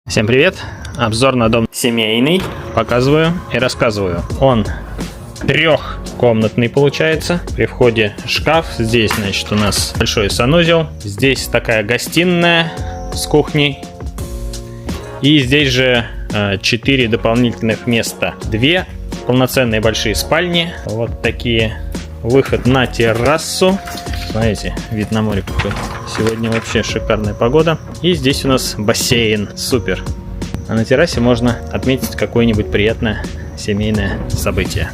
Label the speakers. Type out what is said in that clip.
Speaker 1: Всем привет! Обзор на дом семейный. Показываю и рассказываю. Он трехкомнатный получается. При входе шкаф. Здесь, значит, у нас большой санузел. Здесь такая гостиная с кухней. И здесь же 4 дополнительных места. 2 полноценные большие спальни. Вот такие. Выход на террасу. Смотрите, вид на море какой. Сегодня вообще шикарная погода. И здесь у нас бассейн. Супер. А на террасе можно отметить какое-нибудь приятное семейное событие.